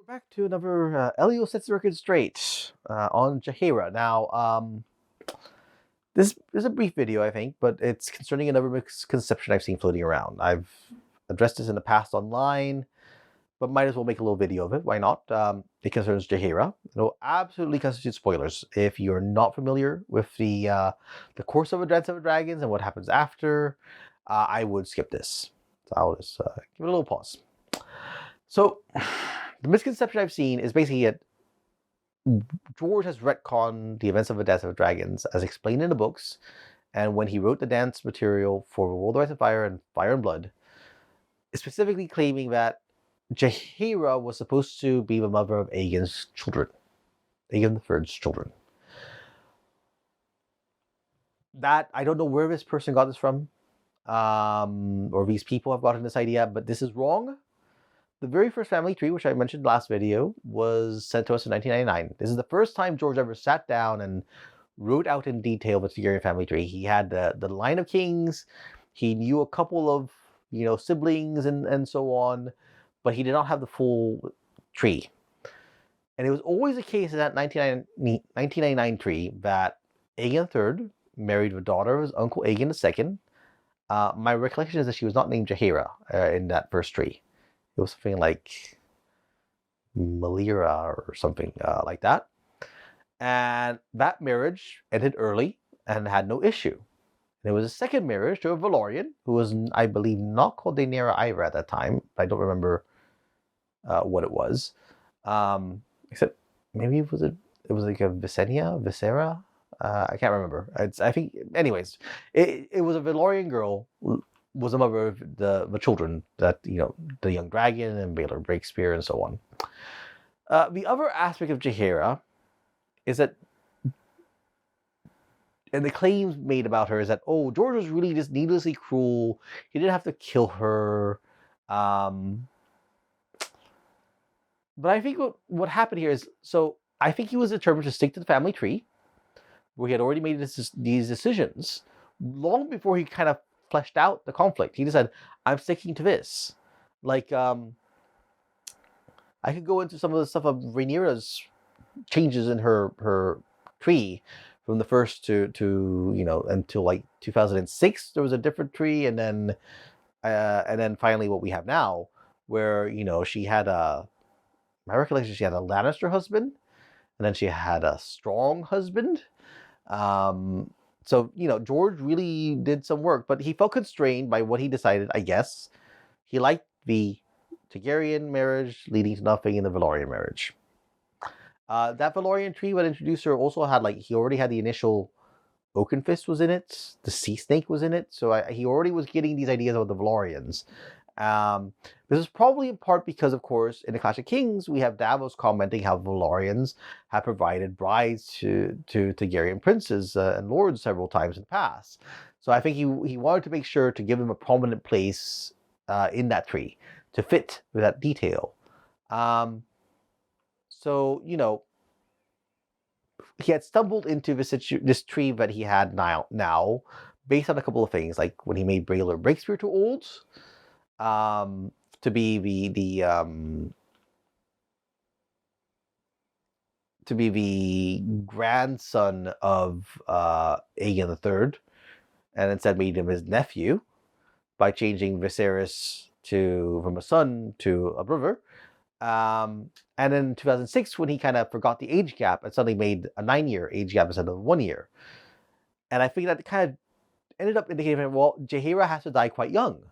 Back to another Elio sets the record straight on Jaehaera. Now, this is a brief video, I think, but it's concerning another misconception I've seen floating around. I've addressed this in the past online, but might as well make a little video of it. Why not? It concerns Jaehaera. It'll absolutely constitute spoilers if you're not familiar with the course of Advance of the Dragons and what happens after. I would skip this. So I'll just give it a little pause. So, the misconception I've seen is basically that George has retconned the events of the Dance of the Dragons as explained in the books, and when he wrote the dance material for World of Ice and Fire and Fire and Blood, specifically claiming that Jaehaera was supposed to be the mother of Aegon's children, Aegon III's children. That, I don't know where this person got this from, or these people have gotten this idea, but this is wrong. The very first family tree, which I mentioned last video, was sent to us in 1999. This is the first time George ever sat down and wrote out in detail the Targaryen family tree. He had the line of kings. He knew a couple of siblings and so on, but he did not have the full tree. And it was always the case in that 1999 tree that Aegon III married the daughter of his uncle Aegon II. My recollection is that she was not named Jaehaera in that first tree. It was something like Malira or something like that. And that marriage ended early and had no issue. And it was a second marriage to a Valyrian who was, I believe, not called Daenerys either at that time. I don't remember what it was. Except maybe it was like a Visera. I can't remember. I think, anyways, it was a Valyrian girl. Was a mother of the children that, the young dragon and Baelor Breakspear and so on. The other aspect of Jaehaera is that, and the claims made about her is that, George was really just needlessly cruel. He didn't have to kill her. But I think what happened here is, so I think he was determined to stick to the family tree, where he had already made these decisions long before he kind of fleshed out the conflict. He just said, I'm sticking to this. Like, I could go into some of the stuff of Rhaenyra's changes in her tree from the first to until like 2006. There was a different tree, and then finally what we have now, where she had my recollection, she had a Lannister husband, and then she had a Strong husband. So, George really did some work, but he felt constrained by what he decided, I guess. He liked the Targaryen marriage leading to nothing in the Valyrian marriage. That Valyrian tree, when introduced her, also had, he already had the initial Oakenfist was in it. The Sea Snake was in it. So he already was getting these ideas about the Valyrians. This is probably in part because, of course, in the Clash of Kings, we have Davos commenting how Valyrians have provided brides to Targaryen princes and lords several times in the past. So I think he wanted to make sure to give him a prominent place in that tree to fit with that detail. So, he had stumbled into this tree that he had now based on a couple of things, like when he made Baelor Breakspear too old, to be the grandson of Aegon III, and instead made him his nephew by changing Viserys from a son to a brother. And in 2006, when he kind of forgot the age gap and suddenly made a 9-year age gap instead of 1 year. And I think that kind of ended up indicating, well, Jaehaera has to die quite young.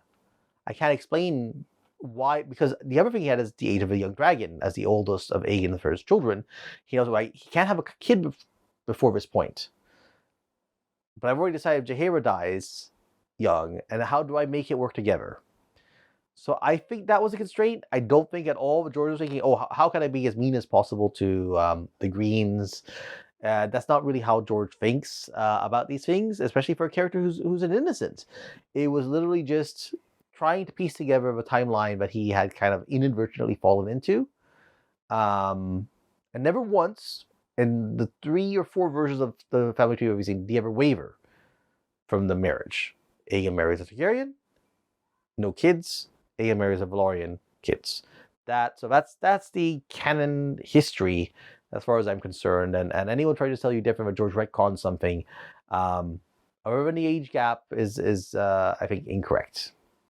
I can't explain why, because the other thing he had is the age of a young dragon, as the oldest of Aegon II's children. He knows why he can't have a kid before this point. But I've already decided if Jaehaera dies young, and how do I make it work together? So I think that was a constraint. I don't think at all George was thinking, how can I be as mean as possible to the Greens? That's not really how George thinks about these things, especially for a character who's an innocent. It was literally just trying to piece together the timeline that he had kind of inadvertently fallen into. And never once, in the 3 or 4 versions of the family tree we've seen, did he ever waver from the marriage. Aegon marries a Targaryen, no kids. Aegon marries a Valyrian, kids. That's the canon history as far as I'm concerned. And anyone trying to tell you different, when George retcons something, however, the age gap is I think incorrect.